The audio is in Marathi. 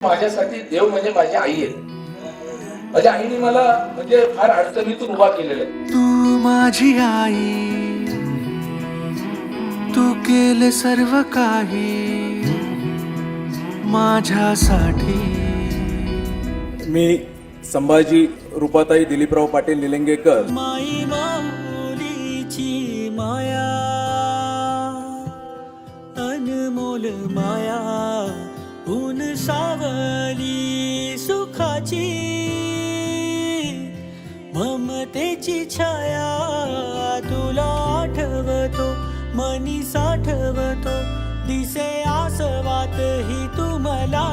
माझ्यासाठी देव म्हणजे माझी आई आहे. माझ्या आईने मला म्हणजे फार अडचणीतून उभा केलेला आहे. तू माझी आई, तू केले सर्व काही माझ्यासाठी. मी संभाजी रूपाताई दिलीपराव पाटील निलंगेकर. माई माऊलीची माया, अनमोल माया, ऊन सावली सुखाची, ममतेची छाया तुला आठवतो, मनी साठवतो, दिसे आसवात ही तू मला.